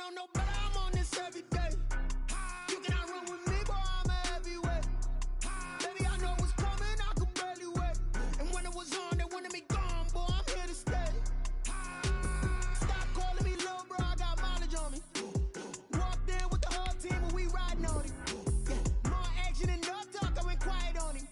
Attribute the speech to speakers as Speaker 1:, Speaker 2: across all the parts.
Speaker 1: know no better, I'm on this every day. You cannot run with me, boy, I'm a heavyweight. Baby, I know what's coming, I could barely wait. And when it was on, they wanted me gone, boy, I'm here to stay. Stop calling me little bro, I got mileage on me. Walked in with the whole team and we riding on it. Yeah, more action and no talk, I went quiet on him.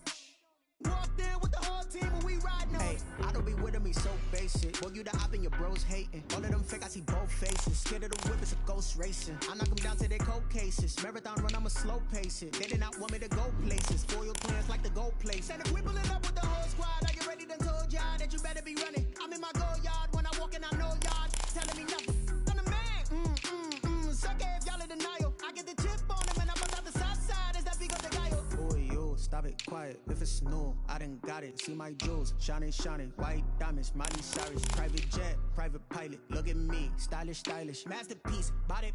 Speaker 1: Walked in with the whole team and we riding on it.
Speaker 2: I don't be with me so basic. Boy, you the op and your bros hating. All of them fake, I see both faces. Scared of the whip, it's a ghost racing. I knock them down to their cold cases. Marathon run, I'ma slow pace it. They did not want me to go places. Foil plans like the gold place. And if we pulling up with the whole squad, are you ready? Done told y'all that you better be running. I'm in my go yard when I walk in, I know y'all telling me nothing. I'm the man. Suck it if y'all in denial. I get the chip on them and I bust out the south side. Is that big of the guy? Boy, yo, stop it, quiet. If it's new, I done got it. See my jewels, shining, shining. White diamonds, Miley Cyrus. Private jet, private pilot. Look at me, stylish, stylish. Masterpiece, body,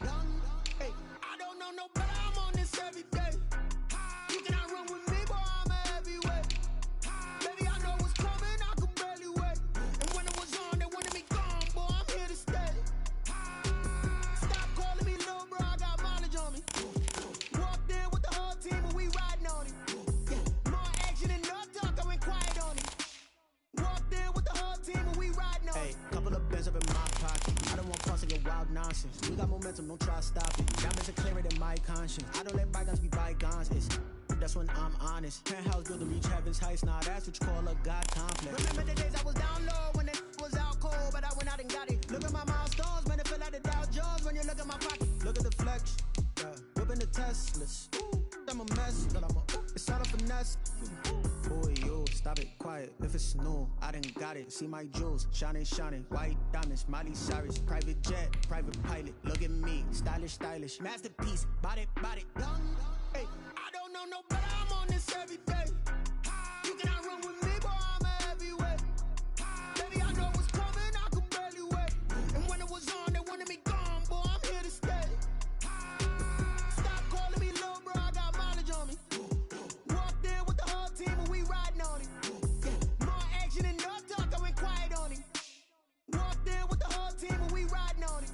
Speaker 2: young. Hey,
Speaker 1: I don't know no better, I'm on this every day. You cannot run with me, boy, I'm a heavyweight. Baby, I know what's coming, I could barely wait. And when it was on, they wanted me gone, boy, I'm here to stay. Stop calling me little bro, I got mileage on me. Walked in with the whole team and we riding on it. Yeah, more action and no talk, I went quiet on it. Walked in with the whole team and we riding on it.
Speaker 2: Couple of bins up in my pocket. I don't want parts of your wild nonsense. We got momentum, don't try to stop it. Diamonds are clearer than my conscience. I don't let bygones be bygones. That's when I'm honest. Penthouse built to reach heaven's heights. Now that's what you call a God complex.
Speaker 1: Remember the days I was down low when it was out cold, but I went out and got it. Look at my milestones, man, it feel like the Dow Jones when you look at my pocket.
Speaker 2: Look at the flex, yeah. Whipping the Teslas. I'm a mess, but it's all a finesse. Boy, yo, stop it, quiet. If it's new, I done got it. See my jewels, shining, shining. White diamonds, Miley Cyrus. Private jet, private pilot. Look at me, stylish, stylish. Masterpiece, body, young.
Speaker 1: Hey, I don't know no better, I'm on this every day. You cannot run with me, boy, I'm a heavyweight. Baby, I know what's coming, I could barely wait. And when it was on, they wanted me gone, boy, I'm here to stay. Stop calling me little bro, I got mileage on me. Walked in with the whole team and we riding on it. Yeah, more action and no talk, I went quiet on him. Walked in with the whole team and we riding on it.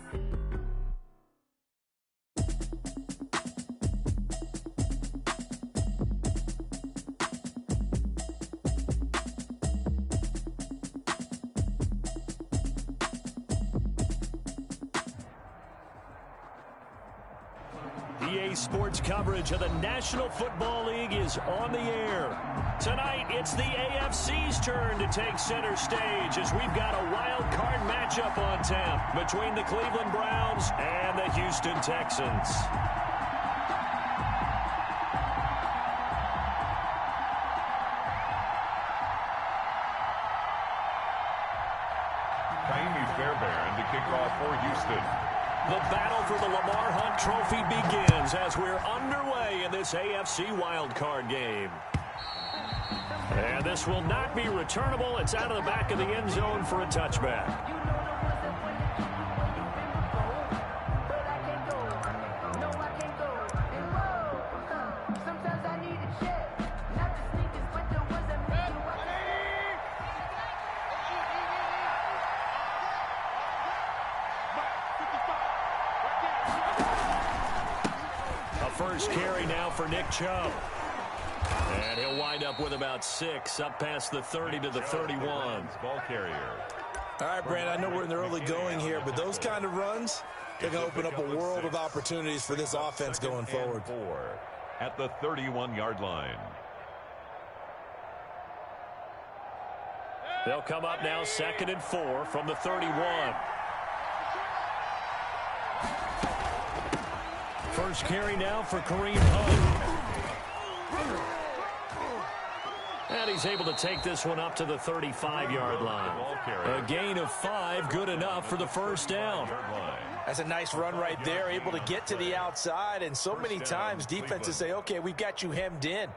Speaker 3: EA Sports coverage of the National Football League is on the air. Tonight, it's the AFC's turn to take center stage as we've got a wild card matchup on tap between the Cleveland Browns and the Houston Texans.
Speaker 4: Kaimi Fairbairn to kick off for Houston.
Speaker 3: The battle for the Lamar Hunt Trophy begins as we're underway in this AFC wildcard game. And this will not be returnable. It's out of the back of the end zone for a touchback. First carry now for Nick Chubb. And he'll wind up with about 6, up past the 30 to the 31.
Speaker 4: Ball carrier.
Speaker 5: All right, Brand, I know we're in the early going here, but those kind of runs, they're going to open up a world of opportunities for this offense going forward.
Speaker 4: 4 at the 31-yard line.
Speaker 3: They'll come up now 2nd and 4 from the 31. First carry now for Kareem Hunt. And he's able to take this one up to the 35-yard line. A gain of 5, good enough for the first down.
Speaker 5: That's a nice run right there, able to get to the outside. And so many times defenses say, okay, we've got you hemmed in.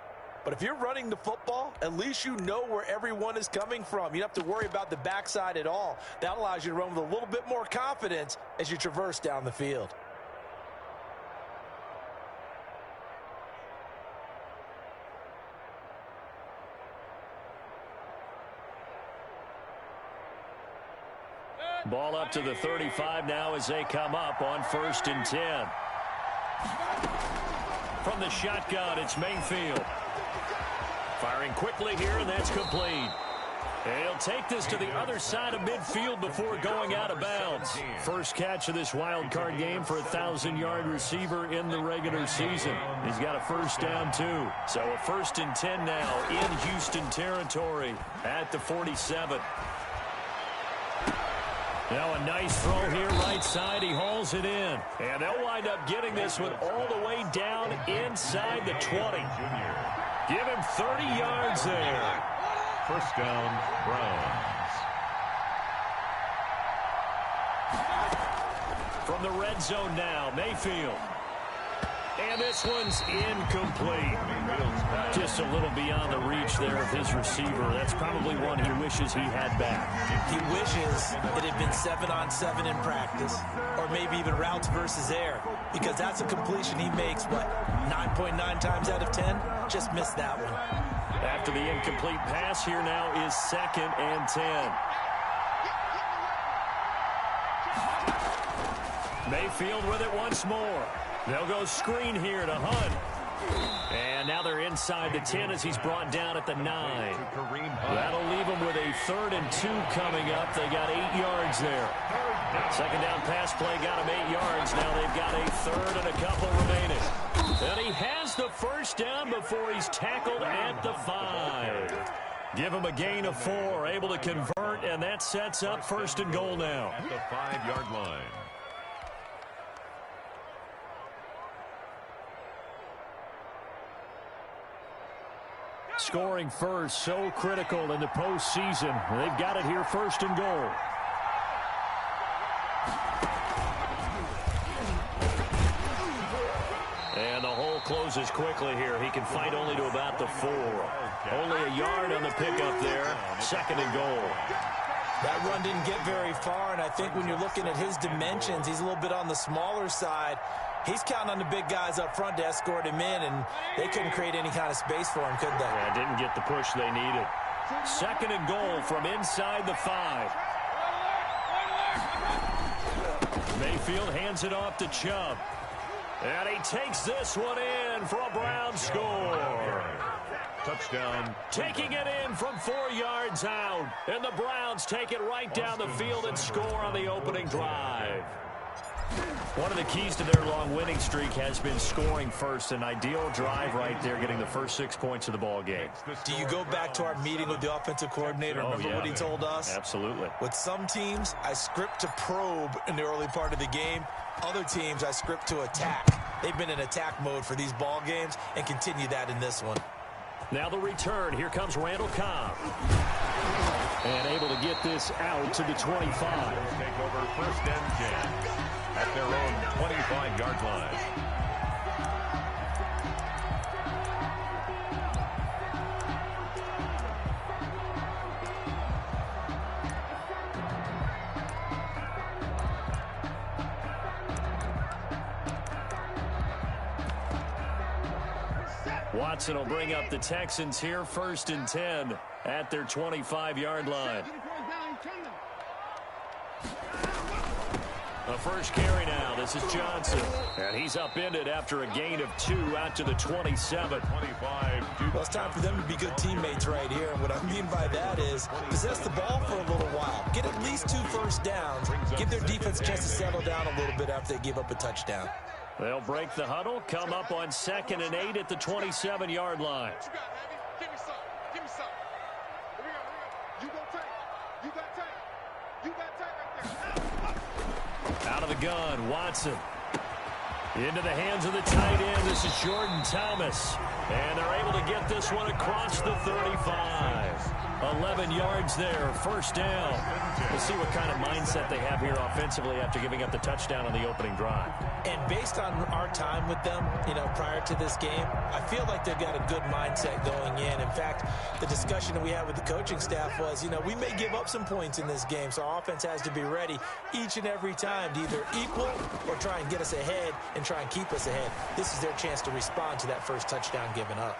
Speaker 5: But if you're running the football, at least you know where everyone is coming from. You don't have to worry about the backside at all. That allows you to run with a little bit more confidence as you traverse down the field.
Speaker 3: Ball up to the 35 now as they come up on 1st and 10. From the shotgun, it's Mayfield. Firing quickly here, and that's complete. And he'll take this to the other side of midfield before going out of bounds. First catch of this wild card game for a 1,000-yard receiver in the regular season. He's got a first down, too. So a 1st and 10 now in Houston territory at the 47. Now a nice throw here right side. He hauls it in. And they'll wind up getting this one all the way down inside the 20. Give him 30 yards there.
Speaker 4: First down, Browns.
Speaker 3: From the red zone now, Mayfield. And this one's incomplete. Just a little beyond the reach there of his receiver. That's probably one he wishes he had back.
Speaker 5: He wishes it had been 7-on-7 in practice, or maybe even routes versus air, because that's a completion he makes, 9.9 times out of 10? Just missed that one.
Speaker 3: After the incomplete pass, here now is 2nd and 10. Mayfield with it once more. They'll go screen here to Hunt. And now they're inside the 10 as he's brought down at the 9. That'll leave them with a 3rd and 2 coming up. They got 8 yards there. Second down pass play got him 8 yards. Now they've got a 3rd and a couple remaining. And he has the first down before he's tackled at the 5. Give him a gain of 4, able to convert, and that sets up 1st and goal now.
Speaker 4: At the 5-yard line.
Speaker 3: Scoring first, so critical in the postseason. They've got it here, 1st and goal. And the hole closes quickly here. He can fight only to about the 4. Only a yard on the pickup there. 2nd and goal.
Speaker 5: That run didn't get very far, and I think when you're looking at his dimensions, he's a little bit on the smaller side. He's counting on the big guys up front to escort him in, and they couldn't create any kind of space for him, could they?
Speaker 3: Yeah, didn't get the push they needed. 2nd and goal from inside the 5. Mayfield hands it off to Chubb. And he takes this one in for a Browns score.
Speaker 4: Touchdown.
Speaker 3: Taking it in from 4 yards out. And the Browns take it right down the field and score on the opening drive. One of the keys to their long winning streak has been scoring first. An ideal drive right there, getting the first 6 points of the ball game.
Speaker 5: Do you go back to our meeting with the offensive coordinator? Remember what he told us?
Speaker 3: Absolutely.
Speaker 5: With some teams, I script to probe in the early part of the game. Other teams, I script to attack. They've been in attack mode for these ball games and continue that in this one.
Speaker 3: Now the return. Here comes Randall Cobb. And able to get this out to the 25.
Speaker 4: Take over 1st and 10 at their own 25-yard line.
Speaker 3: Watson will bring up the Texans here, 1st and 10 at their 25-yard line. The first carry now. This is Johnson. And he's upended after a gain of 2 out to the 27.
Speaker 4: 25.
Speaker 5: Well, it's time for them to be good teammates right here. And what I mean by that is possess the ball for a little while. Get at least 2 first downs. Give their defense a chance to settle down a little bit after they give up a touchdown.
Speaker 3: They'll break the huddle, come up on 2nd and 8 at the 27-yard line.
Speaker 6: Give me some. Give me some. You got tank. You got tank. You got tank right there.
Speaker 3: Out of the gun, Watson. Into the hands of the tight end. This is Jordan Thomas. And they're able to get this one across the 35. 11 yards there, first down. We'll see what kind of mindset they have here offensively after giving up the touchdown on the opening drive.
Speaker 5: And based on our time with them, prior to this game, I feel like they've got a good mindset going in. In fact, the discussion that we had with the coaching staff was, we may give up some points in this game, so our offense has to be ready each and every time to either equal or try and get us ahead and try and keep us ahead. This is their chance to respond to that first touchdown given up.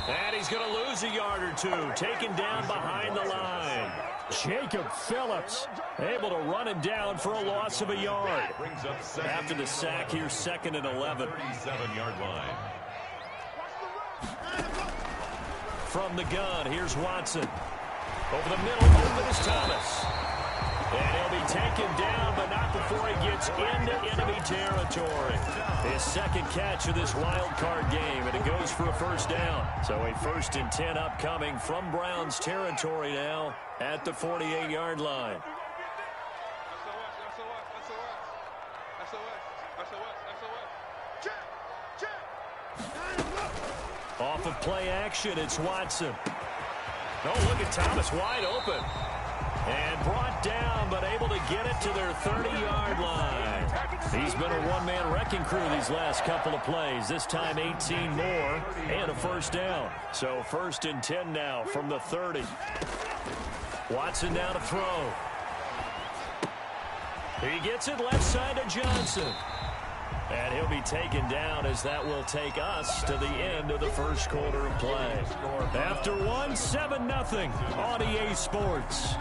Speaker 3: And he's going to lose a yard or 2, taken down behind the line. Jacob Phillips able to run him down for a loss of a yard. After the sack, here's 2nd and 11.
Speaker 4: 37-yard line.
Speaker 3: From the gun, here's Watson. Over the middle, open is Thomas. And he'll be taken down, but not before he gets into enemy territory. His 2nd catch of this wild card game, and it goes for a 1st down. So a 1st and 10 upcoming from Browns territory now at the 48-yard line. Off of play action, it's Watson. Oh, look at Thomas wide open. And brought down, but able to get it to their 30-yard line. He's been a one-man wrecking crew these last couple of plays. This time 18 more and a 1st down. So 1st and 10 now from the 30. Watson down to throw. He gets it left side to Johnson. And he'll be taken down as that will take us to the end of the 1st quarter of play. After one, 7-0 on EA Sports.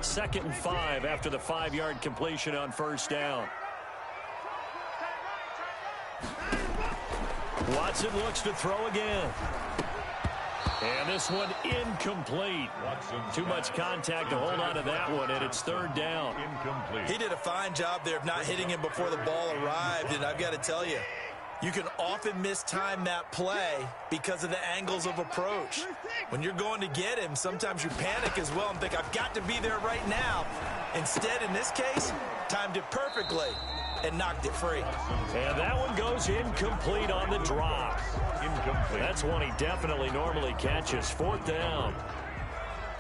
Speaker 3: Second and 5 after the 5-yard completion on 1st down. Watson looks to throw again. And this one incomplete. Too much contact to hold on to that one, and it's 3rd down.
Speaker 5: He did a fine job there of not hitting him before the ball arrived, and I've got to tell you, you can often mistime that play because of the angles of approach. When you're going to get him, sometimes you panic as well and think, I've got to be there right now. Instead, in this case, timed it perfectly and knocked it free.
Speaker 3: And that one goes incomplete on the drop. Incomplete. That's one he definitely normally catches. 4th down.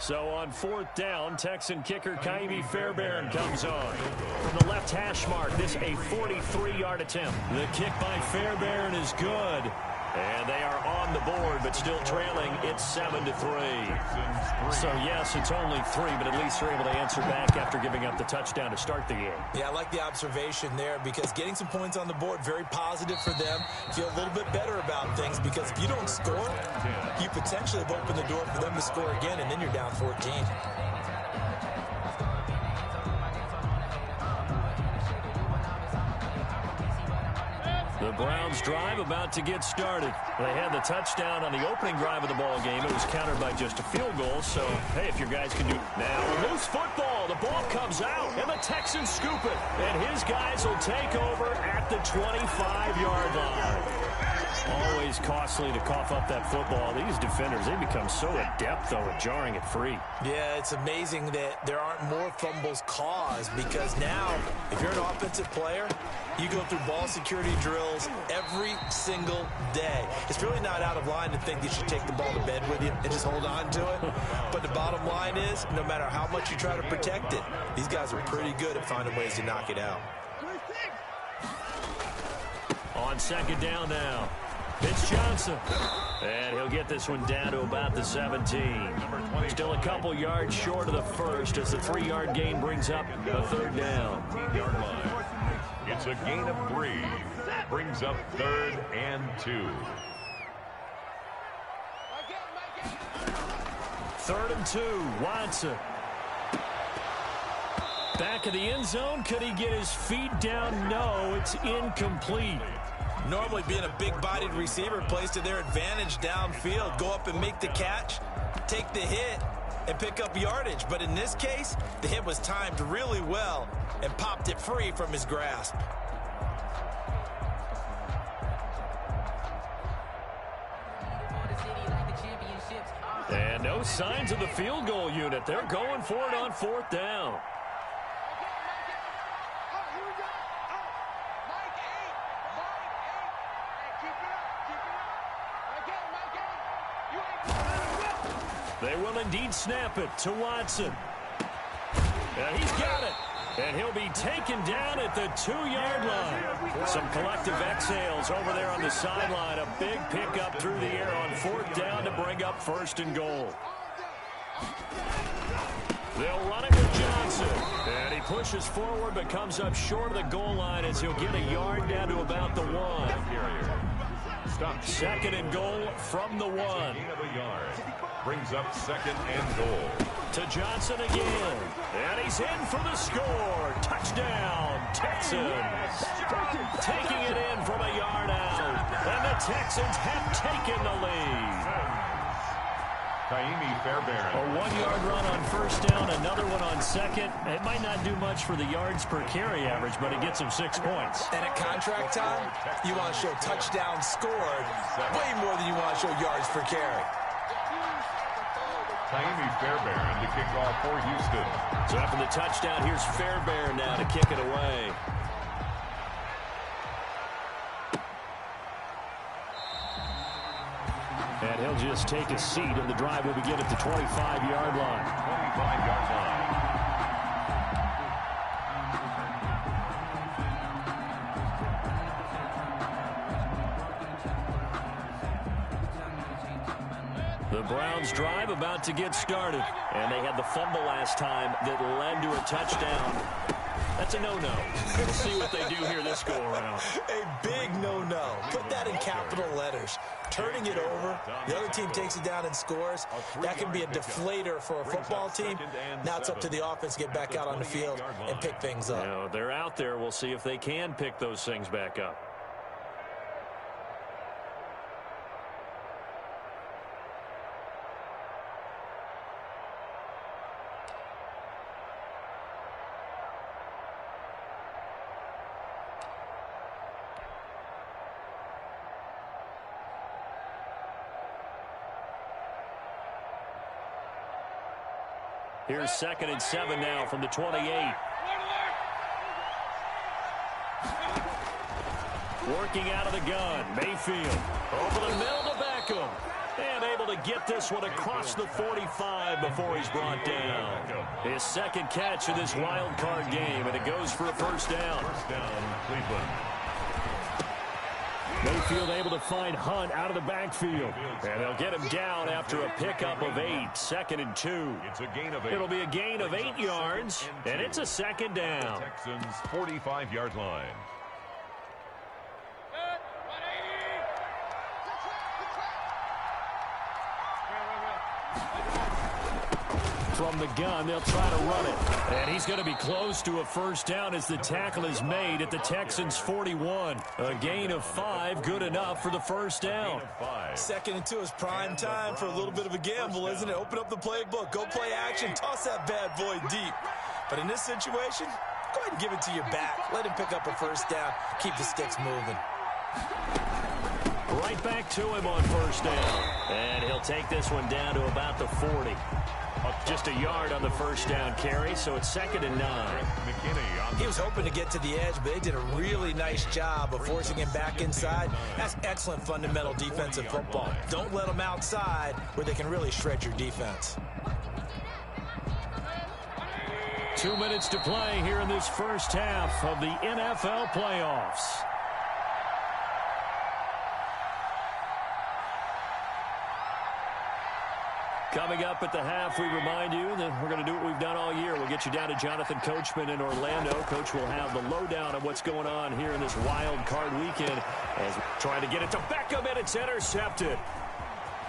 Speaker 3: So on 4th down, Texan kicker Ka'imi Fairbairn comes on. From the left hash mark, this a 43-yard attempt. The kick by Fairbairn is good. And they are on the board, but still trailing. It's 7-3. So, yes, it's only 3, but at least they're able to answer back after giving up the touchdown to start the game.
Speaker 5: Yeah, I like the observation there because getting some points on the board, very positive for them. Feel a little bit better about things because if you don't score, you potentially have opened the door for them to score again, and then you're down 14.
Speaker 3: The Browns drive about to get started. They had the touchdown on the opening drive of the ball game. It was countered by just a field goal. So, hey, if your guys can do now. Loose football. The ball comes out, and the Texans scoop it. And his guys will take over at the 25-yard line. Always costly to cough up that football. These defenders, they become so adept, though, at jarring it free.
Speaker 5: Yeah, it's amazing that there aren't more fumbles caused because now, if you're an offensive player, you go through ball security drills every single day. It's really not out of line to think you should take the ball to bed with you and just hold on to it. But the bottom line is, no matter how much you try to protect it, these guys are pretty good at finding ways to knock it out.
Speaker 3: On 2nd down now, it's Johnson. And he'll get this one down to about the 17. Still a couple yards short of the 1st as the 3-yard gain brings up a 3rd down.
Speaker 4: Yard line. It's a gain of 3. Brings up 3rd and 2.
Speaker 3: 3rd and 2, Watson. Back of the end zone, could he get his feet down? No, it's incomplete.
Speaker 5: Normally being a big-bodied receiver plays to their advantage downfield. Go up and make the catch, take the hit, and pick up yardage. But in this case, the hit was timed really well and popped it free from his grasp.
Speaker 3: And no signs of the field goal unit. They're going for it on 4th down. They will indeed snap it to Watson. And he's got it. And he'll be taken down at the 2-yard line. Some collective exhales over there on the sideline. A big pickup through the air on 4th down to bring up 1st and goal. They'll run it with Johnson. And he pushes forward but comes up short of the goal line as he'll get a yard down to about the 1. Second and goal from the 1.
Speaker 4: Gain of a yard. Brings up second and goal.
Speaker 3: To Johnson again. And he's in for the score. Touchdown, Texans. Taking it in from a yard out. And the Texans have taken the lead.
Speaker 4: Kaimi Fairbairn.
Speaker 3: A 1-yard run on first down, another one on second. It might not do much for the yards per carry average, but it gets him 6 points.
Speaker 5: And at contract time, you want to show touchdowns scored way more than you want to show yards per carry.
Speaker 4: Kaimi Fairbairn to kick off for Houston.
Speaker 3: So after the touchdown, here's Fairbairn now to kick it away. And he'll just take a seat, and the drive will begin at the 25-yard line.
Speaker 4: 25-yard line.
Speaker 3: The Browns drive about to get started. And they had the fumble last time that led to a touchdown. That's a no-no. We'll see what they do here this go-around.
Speaker 5: A big no-no. Put that in capital letters. Turning it over, the other team takes it down and scores. That can be a deflator for a football team. Now it's up to the offense to get back out on the field and pick things up.
Speaker 3: You know, they're out there. We'll see if they can pick those things back up. Here's 2nd and 7 now from the 28. Working out of the gun. Mayfield over the middle to Beckham. And able to get this one across the 45 before he's brought down. His second catch in this wild card game, and it goes for a first down.
Speaker 4: First down, Cleveland.
Speaker 3: Mayfield able to find Hunt out of the backfield. And they'll get him down after a pickup of 8. 2nd and 2.
Speaker 4: It's a gain of 8.
Speaker 3: It'll be a gain of 8 yards, and it's a second down.
Speaker 4: Texans 45-yard line.
Speaker 3: From the gun, they'll try to run it. And he's going to be close to a first down as the tackle is made at the Texans' 41. A gain of 5, good enough for the first down.
Speaker 5: 2nd and 2 is prime time for a little bit of a gamble, isn't it? Open up the playbook, go play action, toss that bad boy deep. But in this situation, go ahead and give it to your back. Let him pick up a first down. Keep the sticks moving.
Speaker 3: Right back to him on first down. And he'll take this one down to about the 40. Just a yard on the first down carry, so it's 2nd and 9.
Speaker 5: He was hoping to get to the edge, but they did a really nice job of forcing him back inside. That's excellent fundamental defensive football. Don't let them outside where they can really shred your defense.
Speaker 3: 2 minutes to play here in this first half of the NFL playoffs. Coming up at the half, we remind you that we're going to do what we've done all year. We'll get you down to Jonathan Coachman in Orlando. Coach will have the lowdown of what's going on here in this wild card weekend as we're trying to get it to Beckham, and it's intercepted.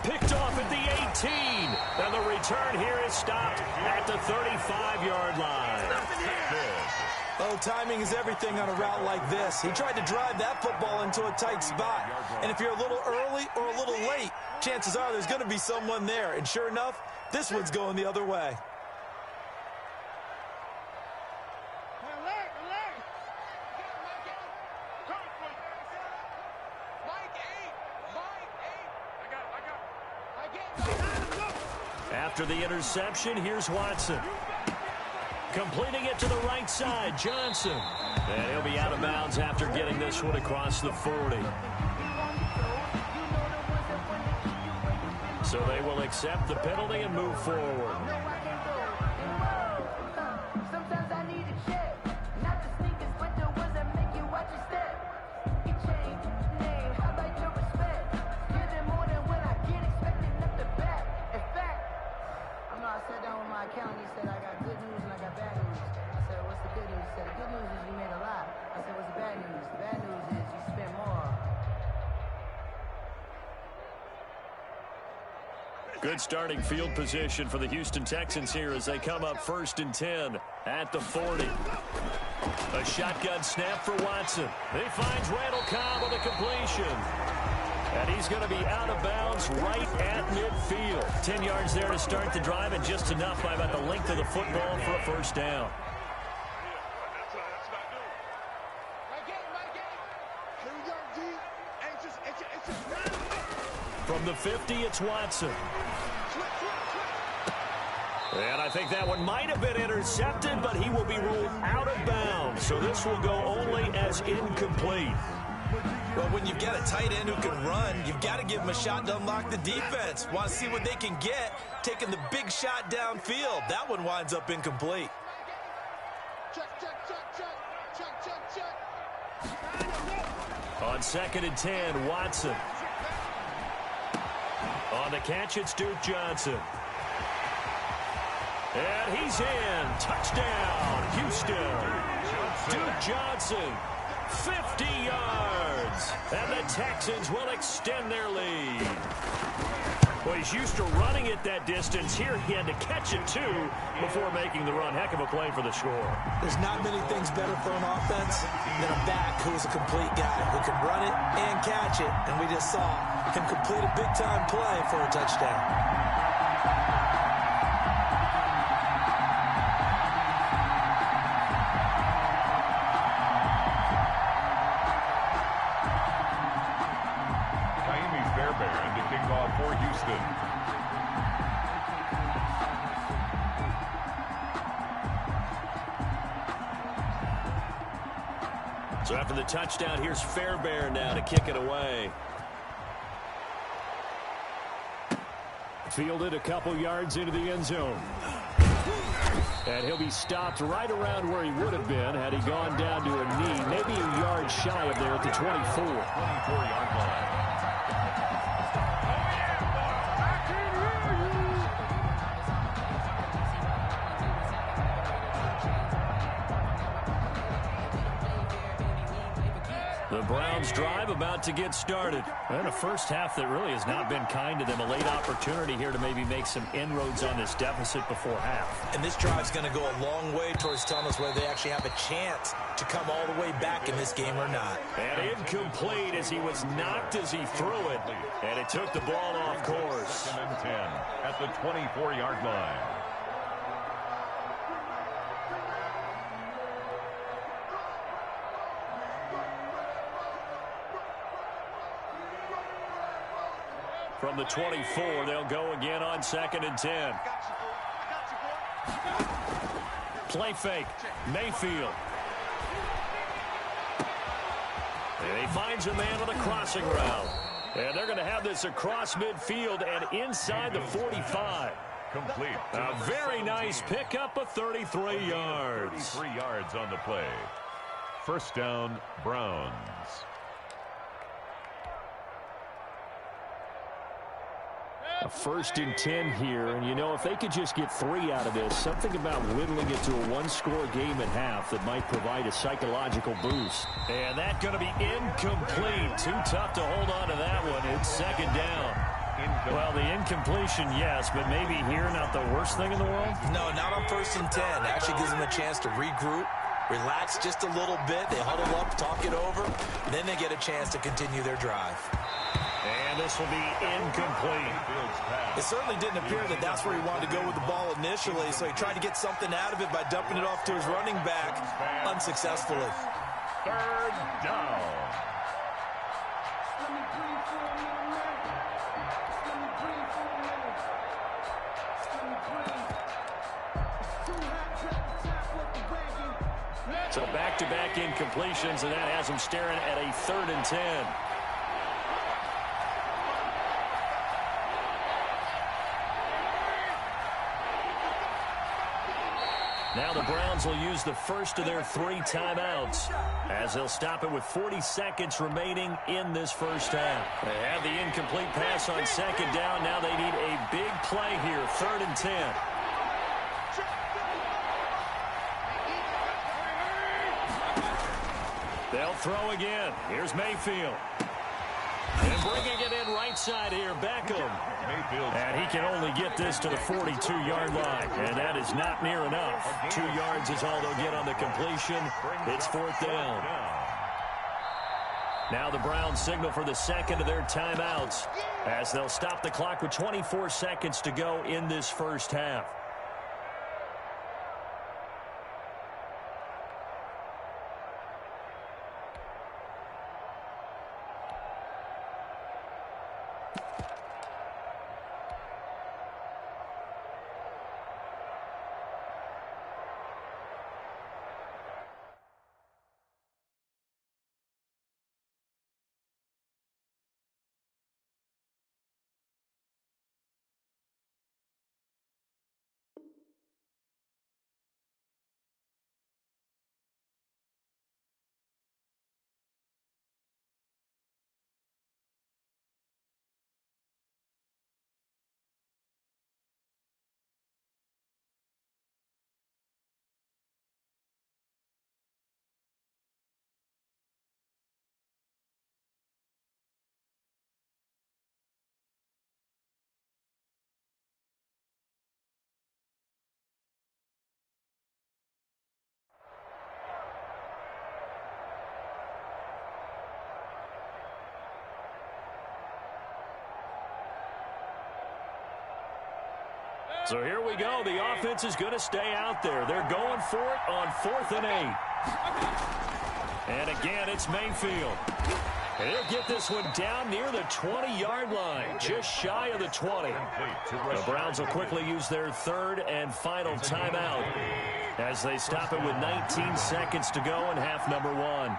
Speaker 3: Picked off at the 18, and the return here is stopped at the 35-yard line.
Speaker 5: Oh, timing is everything on a route like this. He tried to drive that football into a tight spot. And if you're a little early or a little late, chances are there's going to be someone there. And sure enough, this one's going the other way.
Speaker 3: After the interception, here's Watson. Completing it to the right side, Johnson. And he'll be out of bounds after getting this one across the 40. So they will accept the penalty and move forward.
Speaker 7: Sometimes I need a check, not the sneakers, but the ones that make you watch your step. You change name, how about your respect? Give them more than when I get expected up the back. In fact, I know I sat down with my accountant, he said I got good. said, the good news is you made a lot. I said, what's the bad news? The bad news is you spent more.
Speaker 3: Good starting field position for the Houston Texans here as they come up 1st and 10 at the 40. A shotgun snap for Watson. He finds Randall Cobb with a completion. And he's going to be out of bounds right at midfield. 10 yards there to start the drive, and just enough by about the length of the football for a first down. From the 50, it's Watson. And I think that one might have been intercepted, but he will be ruled out of bounds. So this will go only as incomplete.
Speaker 5: Well, when you've got a tight end who can run, you've got to give him a shot to unlock the defense. Want to see what they can get, taking the big shot downfield. That one winds up incomplete.
Speaker 3: On 2nd and 10, Watson. On the catch, it's Duke Johnson. And he's in. Touchdown, Houston. Duke Johnson, 50 yards. And the Texans will extend their lead. Well, he's used to running it that distance. Here he had to catch it, too, before making the run. Heck of a play for the score.
Speaker 5: There's not many things better for an offense than a back who's a complete guy who can run it and catch it. And we just saw him complete a big-time play for a touchdown.
Speaker 4: For Houston.
Speaker 3: So after the touchdown, here's Fairbairn now to kick it away. Fielded a couple yards into the end zone. And he'll be stopped right around where he would have been had he gone down to a knee, maybe a yard shy of there at the 24.
Speaker 4: 24-yard line.
Speaker 3: The Browns drive about to get started. And a first half that really has not been kind to them. A late opportunity here to maybe make some inroads on this deficit before half.
Speaker 5: And this drive's going to go a long way towards telling us whether they actually have a chance to come all the way back in this game or not.
Speaker 3: And incomplete as he was knocked as he threw it. And it took the ball off course.
Speaker 4: 2nd and 10 at the 24-yard line.
Speaker 3: From the 24, they'll go again on 2nd and 10. Play fake. Mayfield. And he finds a man on a crossing route. And they're going to have this across midfield and inside the 45.
Speaker 4: Complete.
Speaker 3: A very nice pickup of 33 yards.
Speaker 4: 33 yards on the play. First down, Browns.
Speaker 3: A 1st and 10 here, and you know, if they could just get 3 out of this, something about whittling it to a one-score game at half that might provide a psychological boost. And that's going to be incomplete. Too tough to hold on to that one. It's 2nd down. Well, the incompletion, yes, but maybe here not the worst thing in the world?
Speaker 5: No, not on 1st and 10. It actually gives them a chance to regroup, relax just a little bit. They huddle up, talk it over, and then they get a chance to continue their drive.
Speaker 3: And this will be incomplete.
Speaker 5: It certainly didn't appear that that's where he wanted to go with the ball initially, so he tried to get something out of it by dumping it off to his running back unsuccessfully.
Speaker 4: 3rd down.
Speaker 3: So back-to-back incompletions, and that has him staring at a 3rd and 10. Now the Browns will use the first of their 3 timeouts as they'll stop it with 40 seconds remaining in this first half. They have the incomplete pass on 2nd down. Now they need a big play here, 3rd and 10. They'll throw again. Here's Mayfield. And bringing it in right side here, Beckham. And he can only get this to the 42-yard line. And that is not near enough. 2 yards is all they'll get on the completion. It's 4th down. Now the Browns signal for the second of their timeouts as they'll stop the clock with 24 seconds to go in this first half. So here we go. The offense is going to stay out there. They're going for it on 4th and 8. And again, it's Mayfield. And he'll get this one down near the 20-yard line, just shy of the 20. The Browns will quickly use their third and final timeout as they stop it with 19 seconds to go in half number 1.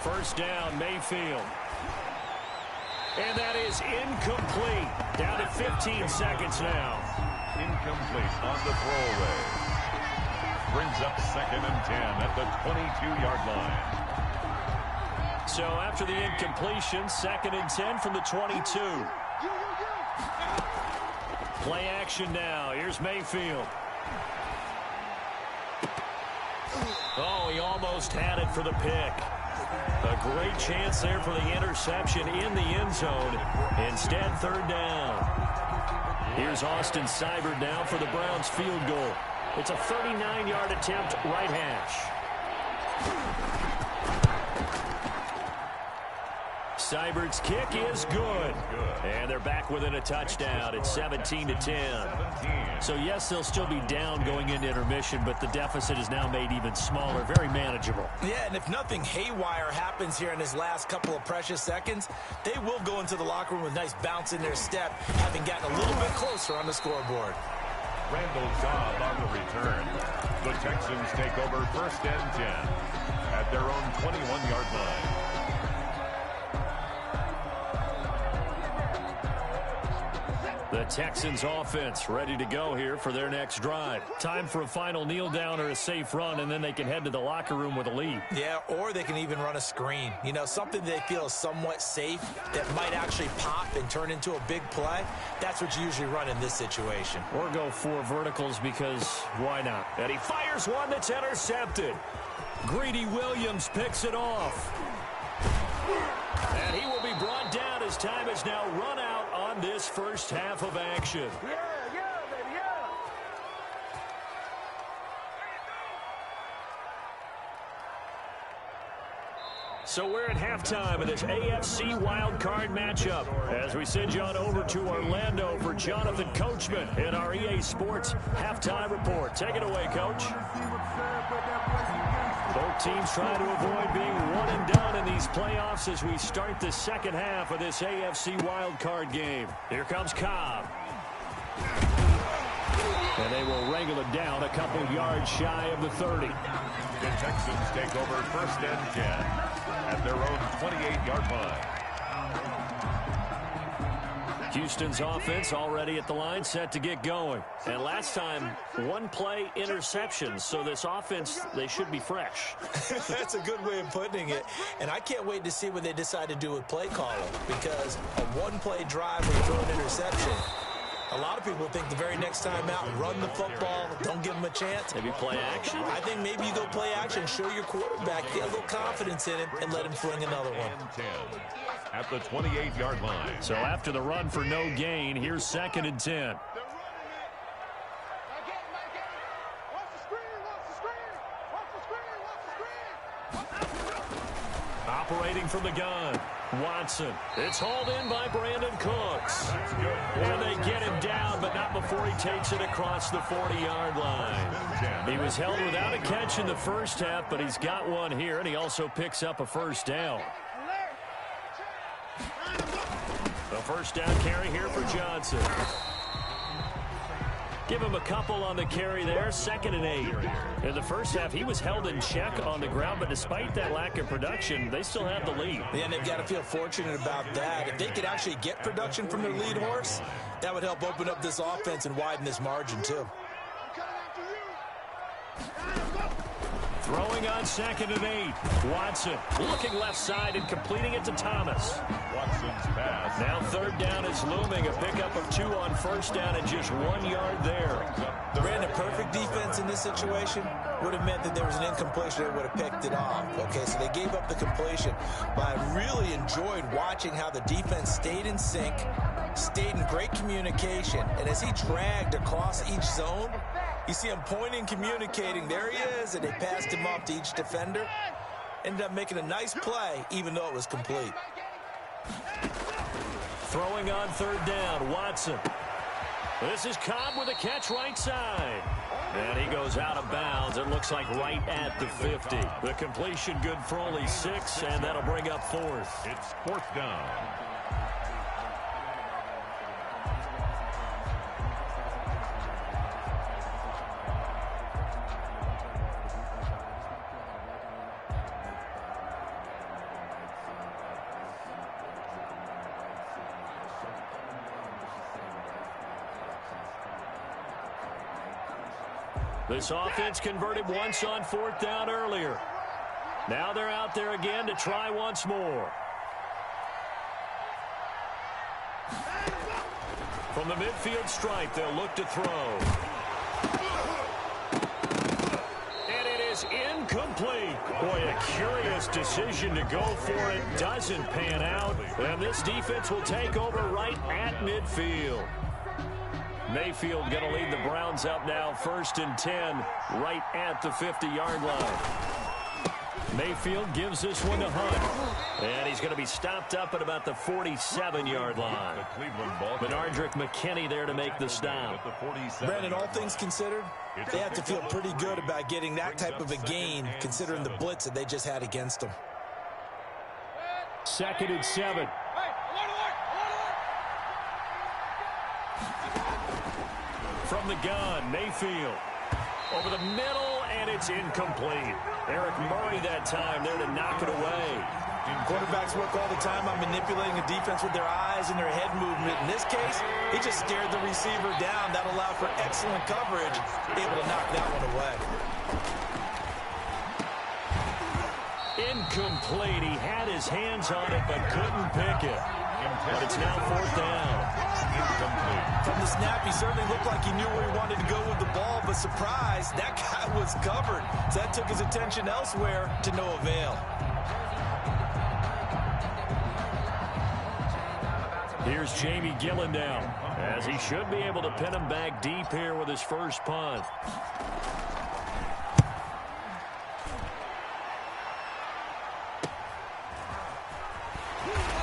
Speaker 3: First down, Mayfield. And that is incomplete. Down to 15 seconds now.
Speaker 4: Incomplete on the throwaway. Brings up 2nd and 10 at the 22-yard line.
Speaker 3: So after the incompletion, 2nd and 10 from the 22. Play action now. Here's Mayfield. Oh, he almost had it for the pick. A great chance there for the interception in the end zone. Instead, 3rd down. Here's Austin Seibert now for the Browns field goal. It's a 39-yard attempt, right hash. Seibert's kick is good. And they're back within a touchdown. It's 17-10. So, yes, they'll still be down going into intermission, but the deficit is now made even smaller. Very manageable.
Speaker 5: Yeah, and if nothing haywire happens here in his last couple of precious seconds, they will go into the locker room with a nice bounce in their step, having gotten a little bit closer on the scoreboard.
Speaker 4: Randall Cobb on the return. The Texans take over 1st and 10 at their own 21-yard line.
Speaker 3: The Texans offense ready to go here for their next drive. Time for a final kneel down or a safe run, and then they can head to the locker room with a lead.
Speaker 5: Yeah, or they can even run a screen. You know, something they feel is somewhat safe that might actually pop and turn into a big play. That's what you usually run in this situation.
Speaker 3: Or go 4 verticals because why not? And he fires one that's intercepted. Greedy Williams picks it off. And he will be brought down as time is now run out on this first half of action. So we're at halftime of this AFC wildcard matchup as we send you on over to Orlando for Jonathan Coachman in our EA Sports halftime report. Take it away, Coach. Both teams trying to avoid being one and done in these playoffs as we start the second half of this AFC wildcard game. Here comes Cobb. And they will wrangle it down a couple yards shy of the 30.
Speaker 4: The Texans take over 1st and 10 at their own 28-yard line.
Speaker 3: Houston's offense already at the line, set to get going. And last time, one play interception. So this offense, they should be fresh.
Speaker 5: That's a good way of putting it. And I can't wait to see what they decide to do with play calling, because a one-play drive where you throw an interception, a lot of people think the very next time out, run the football, don't give them a chance.
Speaker 3: Maybe play action.
Speaker 5: I think maybe you go play action, show your quarterback, get a little confidence in him, and let him fling another one.
Speaker 4: And 10 at the 28-yard line.
Speaker 3: So after the run for no gain, here's 2nd and 10.
Speaker 6: They're running it. Mike, watch the screen, watch the screen.
Speaker 3: Operating from the gun, Watson. It's hauled in by Brandon Cooks. And they get him down, but not before he takes it across the 40-yard line. He was held without a catch in the first half, but he's got one here, and he also picks up a first down. The first down carry here for Johnson. Give him a couple on the carry there, 2nd and 8. In the first half, he was held in check on the ground, but despite that lack of production, they still have the lead.
Speaker 5: And they've got to feel fortunate about that. If they could actually get production from their lead horse, that would help open up this offense and widen this margin, too.
Speaker 3: Throwing on 2nd and 8. Watson looking left side and completing it to Thomas.
Speaker 4: Watson's pass.
Speaker 3: Now 3rd down is looming. A pickup of 2 on first down and just 1 yard there.
Speaker 5: Brandon, perfect defense in this situation would have meant that there was an incompletion that would have picked it off. Okay, so they gave up the completion. But I really enjoyed watching how the defense stayed in sync, stayed in great communication. And as he dragged across each zone, you see him pointing, communicating. There he is, and they passed him off to each defender. Ended up making a nice play, even though it was complete.
Speaker 3: Throwing on 3rd down, Watson. This is Cobb with a catch right side. And he goes out of bounds. It looks like right at the 50. The completion good for only 6, and that'll bring up 4th.
Speaker 4: It's 4th down.
Speaker 3: This offense converted once on 4th down earlier. Now they're out there again to try once more. From the midfield stripe, they'll look to throw. And it is incomplete. Boy, a curious decision to go for it. Doesn't pan out. And this defense will take over right at midfield. Mayfield going to lead the Browns up now, 1st and 10, right at the 50-yard line. Mayfield gives this one to Hunt. And he's going to be stopped up at about the 47-yard line. Benardrick McKinney there to make the stop.
Speaker 5: Brandon, all things considered, they have to feel pretty good about getting that type of a gain, considering the blitz that they just had against them.
Speaker 3: 2nd and 7. From the gun, Mayfield. Over the middle, and it's incomplete. Eric Murray that time there to knock it away.
Speaker 5: Quarterbacks work all the time on manipulating a defense with their eyes and their head movement. In this case, he just stared the receiver down. That allowed for excellent coverage, able to knock that one away.
Speaker 3: Incomplete. He had his hands on it, but couldn't pick it. But it's now 4th down.
Speaker 5: From the snap, he certainly looked like he knew where he wanted to go with the ball, but surprise, that guy was covered. So that took his attention elsewhere to no avail.
Speaker 3: Here's Jamie Gillen now, as he should be able to pin him back deep here with his first punt.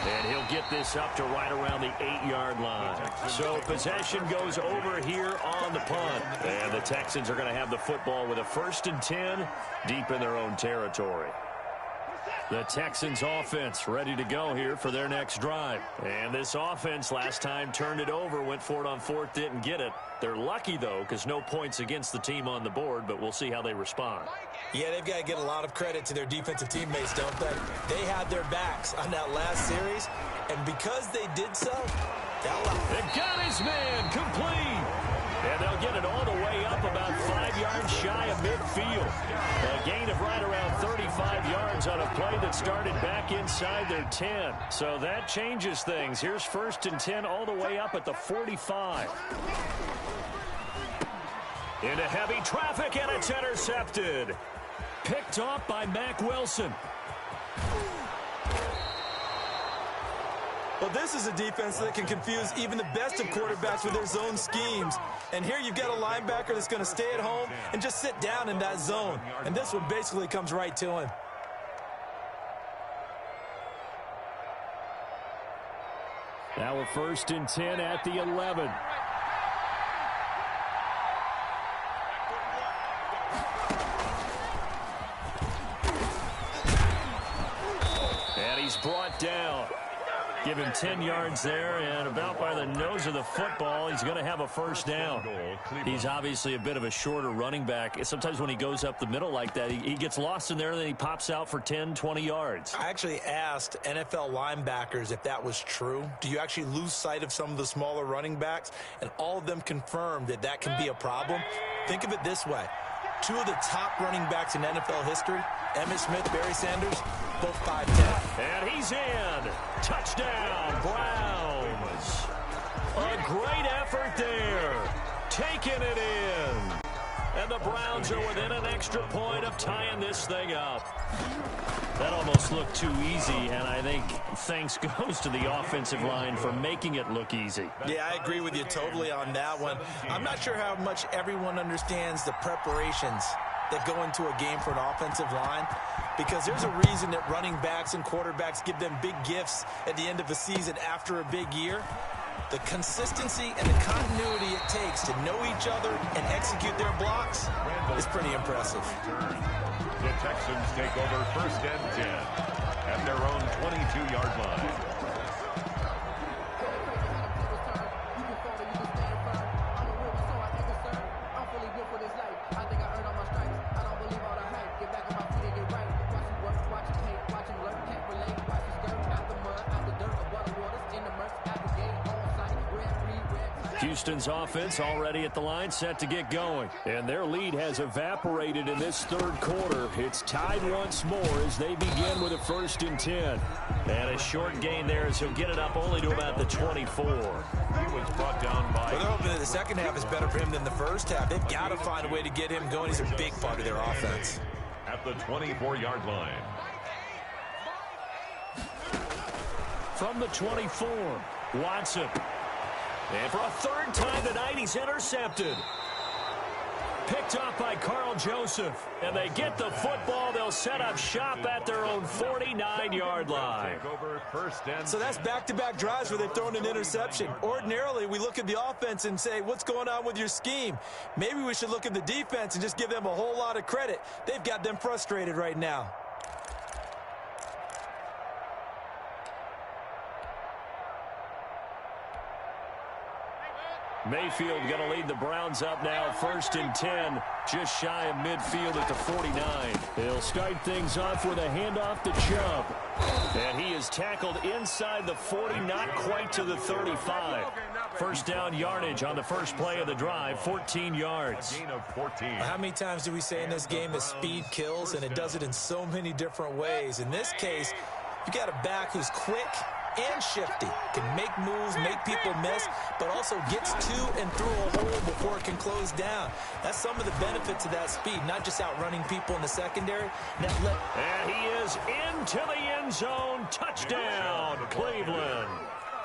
Speaker 3: And he'll get this up to right around the 8-yard line. So possession goes over here on the punt. And the Texans are going to have the football with a 1st and 10 deep in their own territory. The Texans offense ready to go here for their next drive. And this offense last time turned it over, went for it on 4th, didn't get it. They're lucky, though, because no points against the team on the board, but we'll see how they respond.
Speaker 5: Yeah, they've got to get a lot of credit to their defensive teammates, don't they? They had their backs on that last series, and because they did so,
Speaker 3: It got his man complete. And they'll get it all the way up about 5 yards shy of midfield. A gain of right around 35 yards on a play that started back inside their 10. So that changes things. Here's 1st and 10 all the way up at the 45. Into heavy traffic, and it's intercepted. Picked off by Mack Wilson.
Speaker 8: Well, this is a defense that can confuse even the best of quarterbacks with their zone schemes. And here you've got a linebacker that's going to stay at home and just sit down in that zone. And this one basically comes right to him.
Speaker 3: Now a 1st and 10 at the 11. And he's brought down. Give him 10 yards there, and about by the nose of the football, he's going to have a 1st down. He's obviously a bit of a shorter running back. Sometimes when he goes up the middle like that, he gets lost in there, and then he pops out for 10, 20 yards.
Speaker 5: I actually asked NFL linebackers if that was true. Do you actually lose sight of some of the smaller running backs? And all of them confirmed that that can be a problem. Think of it this way. 2 of the top running backs in NFL history, Emmitt Smith, Barry Sanders, both 5'10".
Speaker 3: And he's in. Touchdown, Browns. A great effort there. Taking it in. And the Browns are within an extra point of tying this thing up. That almost looked too easy, and I think thanks goes to the offensive line for making it look easy.
Speaker 5: Yeah, I agree with you totally on that one. I'm not sure how much everyone understands the preparations that go into a game for an offensive line, because there's a reason that running backs and quarterbacks give them big gifts at the end of the season after a big year. The consistency and the continuity it takes to know each other and execute their blocks is pretty impressive.
Speaker 4: The Texans take over 1st and 10 at their own 22-yard line.
Speaker 3: Houston's offense already at the line, set to get going. And their lead has evaporated in this 3rd quarter. It's tied once more as they begin with a 1st and 10. And a short gain there as he'll get it up only to about the 24.
Speaker 4: He was brought down by...
Speaker 5: Well, they're hoping that the second half is better for him than the first half. They've got to find a way to get him going. He's a big part of their offense.
Speaker 4: At the 24-yard line.
Speaker 3: From the 24, Watson. And for a 3rd time tonight, he's intercepted. Picked off by Carl Joseph. And they get the football. They'll set up shop at their own 49-yard line.
Speaker 8: So that's back-to-back drives where they've thrown an interception. Ordinarily, we look at the offense and say, what's going on with your scheme? Maybe we should look at the defense and just give them a whole lot of credit. They've got them frustrated right now.
Speaker 3: Mayfield going to lead the Browns up now, 1st and 10, just shy of midfield at the 49. He'll start things off with a handoff to Chubb. And he is tackled inside the 40, not quite to the 35. 1st down yardage on the first play of the drive, 14 yards.
Speaker 4: Gain of 14.
Speaker 5: How many times do we say in this game that speed kills, and it does it in so many different ways? In this case, you got a back who's quick and shifty, can make moves, make people miss, but also gets to and through a hole before it can close down. That's some of the benefits of that speed, not just outrunning people in the secondary.
Speaker 3: And he is into the end zone. Touchdown, Cleveland.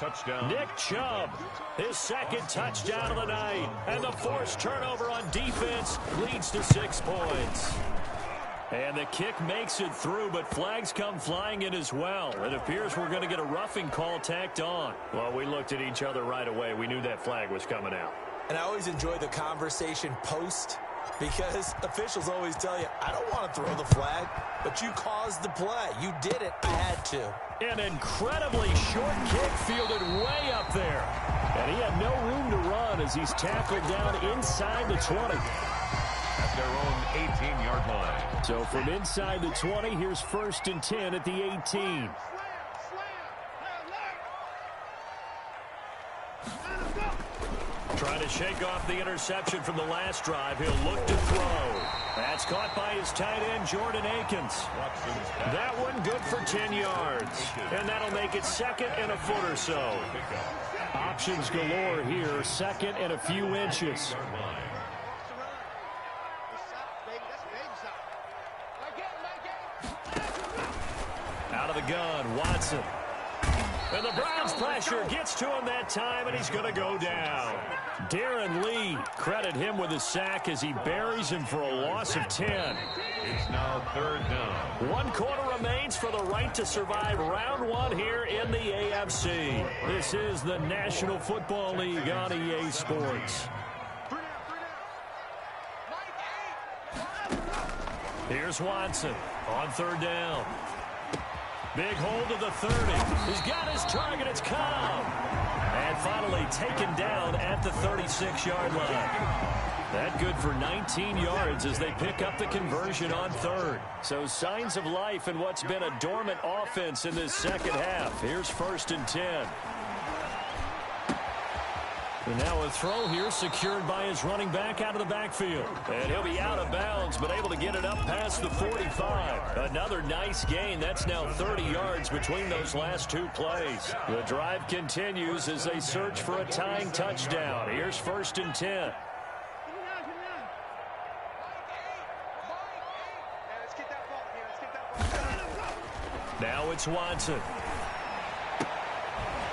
Speaker 4: Touchdown.
Speaker 3: Nick Chubb, his 2nd touchdown of the night. And the forced turnover on defense leads to 6 points. And the kick makes it through, but flags come flying in as well. It appears we're going to get a roughing call tacked on. Well, we looked at each other right away. We knew that flag was coming out.
Speaker 5: And I always enjoy the conversation post, because officials always tell you, I don't want to throw the flag, but you caused the play. You did it. I had to.
Speaker 3: An incredibly short kick fielded way up there. And he had no room to run as he's tackled down inside the 20.
Speaker 4: At their own 18-yard line.
Speaker 3: So from inside the 20, here's 1st and 10 at the 18. Trying to shake off the interception from the last drive. He'll look to throw. That's caught by his tight end, Jordan Akins. That one good for 10 yards. And that'll make it second and a foot or so. Options galore here. Second and a few inches. Out of the gun, Watson. And the Browns pressure gets to him that time, and he's going to go down. Darren Lee, credit him with a sack as he buries him for a loss of 10.
Speaker 4: It's now 3rd down.
Speaker 3: 1 quarter remains for the right to survive round 1 here in the AFC. This is the National Football League on EA Sports. Here's Watson on 3rd down. Big hold of the 30. He's got his target. It's Cobb. And finally taken down at the 36-yard line. That good for 19 yards as they pick up the conversion on 3rd. So signs of life in what's been a dormant offense in this second half. Here's 1st and 10. And now a throw here secured by his running back out of the backfield. And he'll be out of bounds, but able to get it up past the 45. Another nice gain. That's now 30 yards between those last 2 plays. The drive continues as they search for a tying touchdown. Here's 1st and 10. Now it's Watson.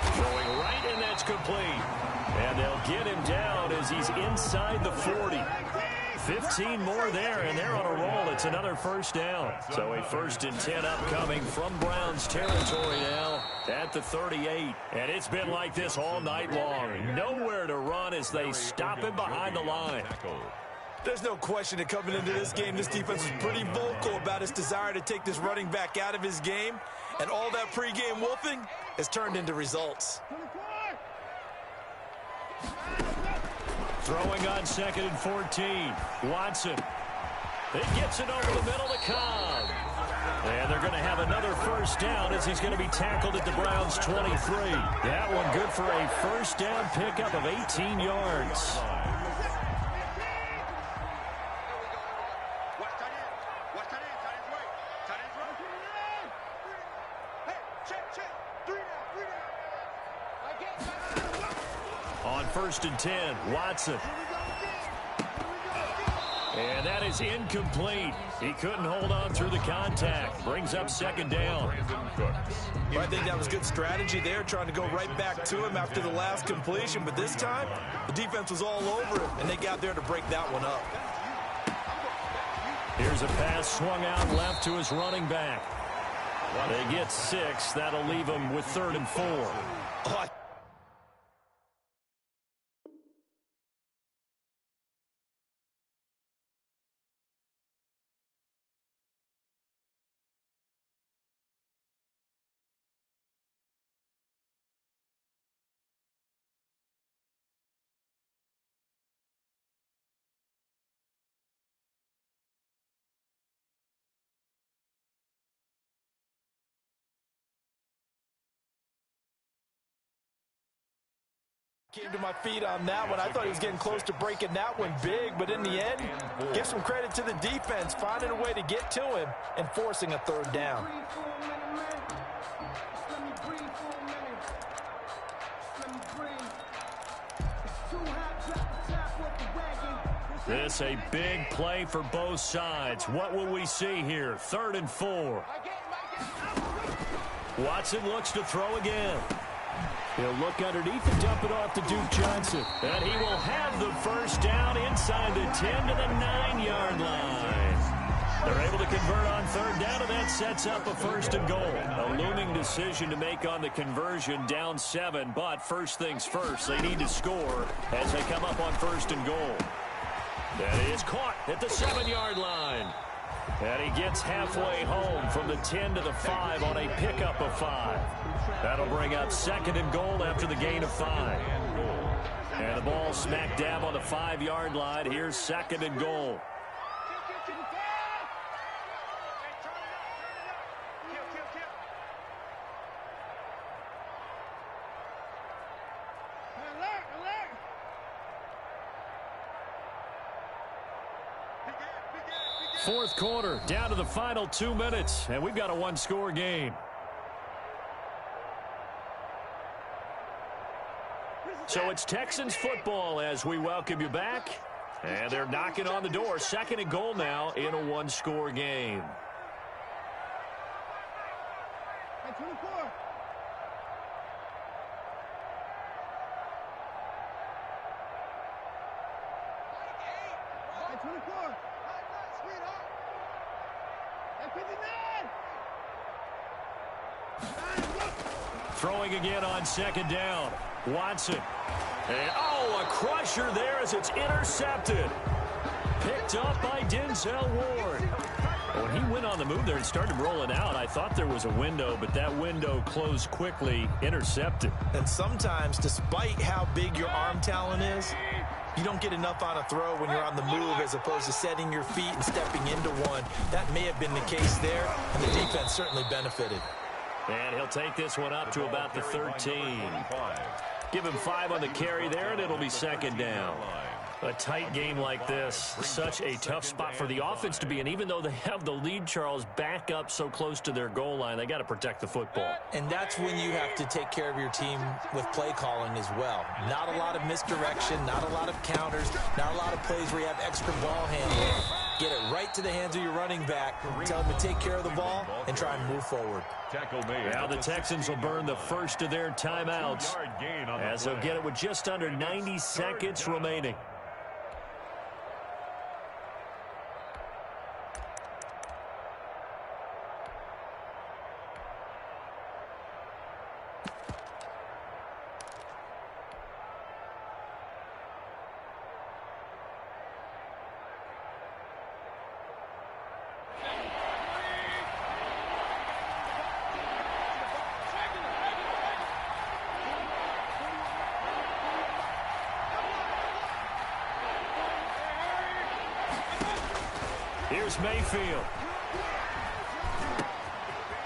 Speaker 3: Throwing right, and that's complete. And they'll get him down as he's inside the 40. 15 more there, and they're on a roll. It's another 1st down. So a 1st and 10 upcoming from Browns territory now at the 38. And it's been like this all night long. Nowhere to run as they stop him behind the line.
Speaker 8: There's no question that coming into this game, this defense was pretty vocal about its desire to take this running back out of his game. And all that pregame wolfing has turned into results.
Speaker 3: Throwing on 2nd and 14. Watson. It gets it over the middle to Cobb. And they're going to have another 1st down as he's going to be tackled at the Browns' 23. That one good for a 1st down pickup of 18 yards. On 1st and 10, Watson. And that is incomplete. He couldn't hold on through the contact. Brings up 2nd down.
Speaker 8: Well, I think that was good strategy there, trying to go right back to him after the last completion. But this time, the defense was all over him, and they got there to break that one up.
Speaker 3: Here's a pass swung out left to his running back. They get 6. That'll leave them with 3rd and 4.
Speaker 8: Oh, came to my feet on that one. I thought he was getting close to breaking that one big, but in the end, give some credit to the defense, finding a way to get to him and forcing a 3rd down.
Speaker 3: This a big play for both sides. What will we see here? 3rd and 4. Watson looks to throw again. He'll look underneath and dump it off to Duke Johnson. And he will have the 1st down inside the 10 to the 9-yard line. They're able to convert on 3rd down, and that sets up a 1st and goal. A looming decision to make on the conversion, down 7. But first things first, they need to score as they come up on 1st and goal. That is caught at the 7-yard line. And he gets halfway home from the 10 to the 5 on a pickup of 5. That'll bring up 2nd and goal after the gain of 5. And the ball smack dab on the 5-yard line. Here's 2nd and goal. Fourth quarter, down to the final 2 minutes, and we've got a one-score game. So it's Texans football as we welcome you back. And they're knocking on the door. Second and goal now in a one-score game.
Speaker 6: Hey, 24. Hey, 24. Sweetheart. Hey, 59.
Speaker 3: Throwing again on second down. Watson. And, oh, a crusher there as it's intercepted. Picked up by Denzel Ward. When he went on the move there and started rolling out, I thought there was a window, but that window closed quickly, intercepted.
Speaker 5: And sometimes, despite how big your arm talent is, you don't get enough on a throw when you're on the move as opposed to setting your feet and stepping into one. That may have been the case there, and the defense certainly benefited.
Speaker 3: And he'll take this one up to about the 13. Give him 5 on the carry there, and it'll be second down. A tight game like this, such a tough spot for the offense to be in. Even though they have the lead, Charles, back up so close to their goal line, they got to protect the football.
Speaker 5: And that's when you have to take care of your team with play calling as well. Not a lot of misdirection, not a lot of counters, not a lot of plays where you have extra ball handling. Get it right to the hands of your running back, tell him to take care of the ball, and try and move forward.
Speaker 3: Now the Texans will burn the first of their timeouts as they'll get it with just under 90 seconds remaining. Here's Mayfield.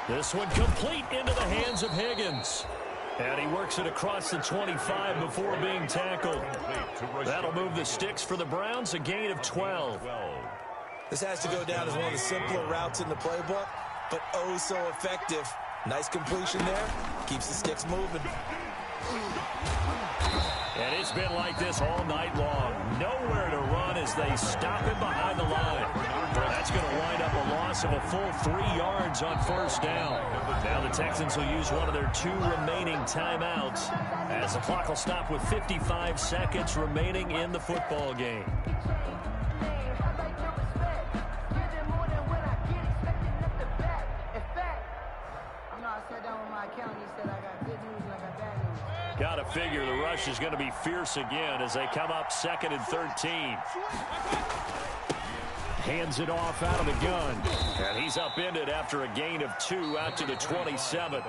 Speaker 3: This one complete into the hands of Higgins. And he works it across the 25 before being tackled. That'll move the sticks for the Browns, a gain of 12.
Speaker 5: This has to go down as one of the simpler routes in the playbook, but oh so effective. Nice completion there. Keeps the sticks moving.
Speaker 3: And it's been like this all night long. Nowhere to run as they stop him behind the line. That's going to wind up a loss of a full 3 yards on first down. Now the Texans will use one of their 2 remaining timeouts as the clock will stop with 55 seconds remaining in the football game. Got to figure the rush is going to be fierce again as they come up 2nd and 13. Hands it off out of the gun. And he's upended after a gain of 2 out to the 27.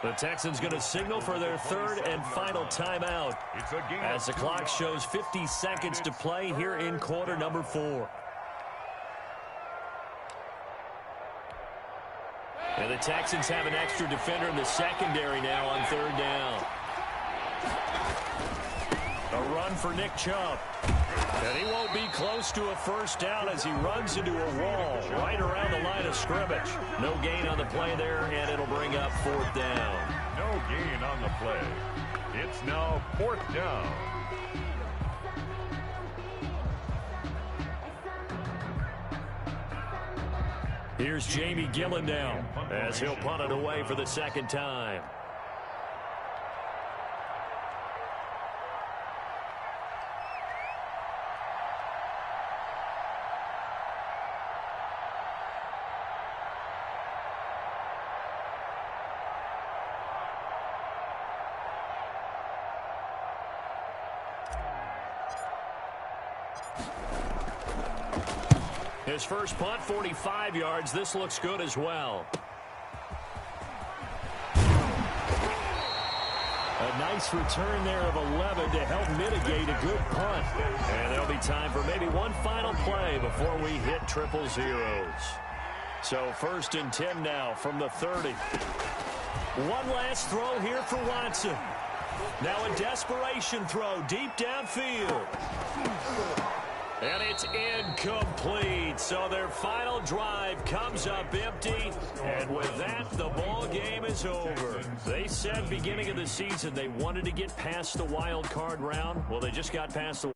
Speaker 3: The Texans going to signal for their 3rd and final timeout as the clock shows 50 seconds to play here in quarter number 4. And the Texans have an extra defender in the secondary now on 3rd down. A run for Nick Chubb. And he won't be close to a first down as he runs into a wall right around the line of scrimmage. No gain on the play there, and it'll bring up 4th down.
Speaker 4: No gain on the play. It's now 4th down.
Speaker 3: Here's Jamie Gillen now as he'll punt it away for the 2nd time. His first punt, 45 yards. This looks good as well. A nice return there of 11 to help mitigate a good punt. And there'll be time for maybe one final play before we hit 000. So 1st and 10 now from the 30. One last throw here for Watson. Now a desperation throw deep downfield. And it's incomplete. So their final drive comes up empty. And with that, the ball game is over. They said beginning of the season they wanted to get past the wild card round. Well, they just got past the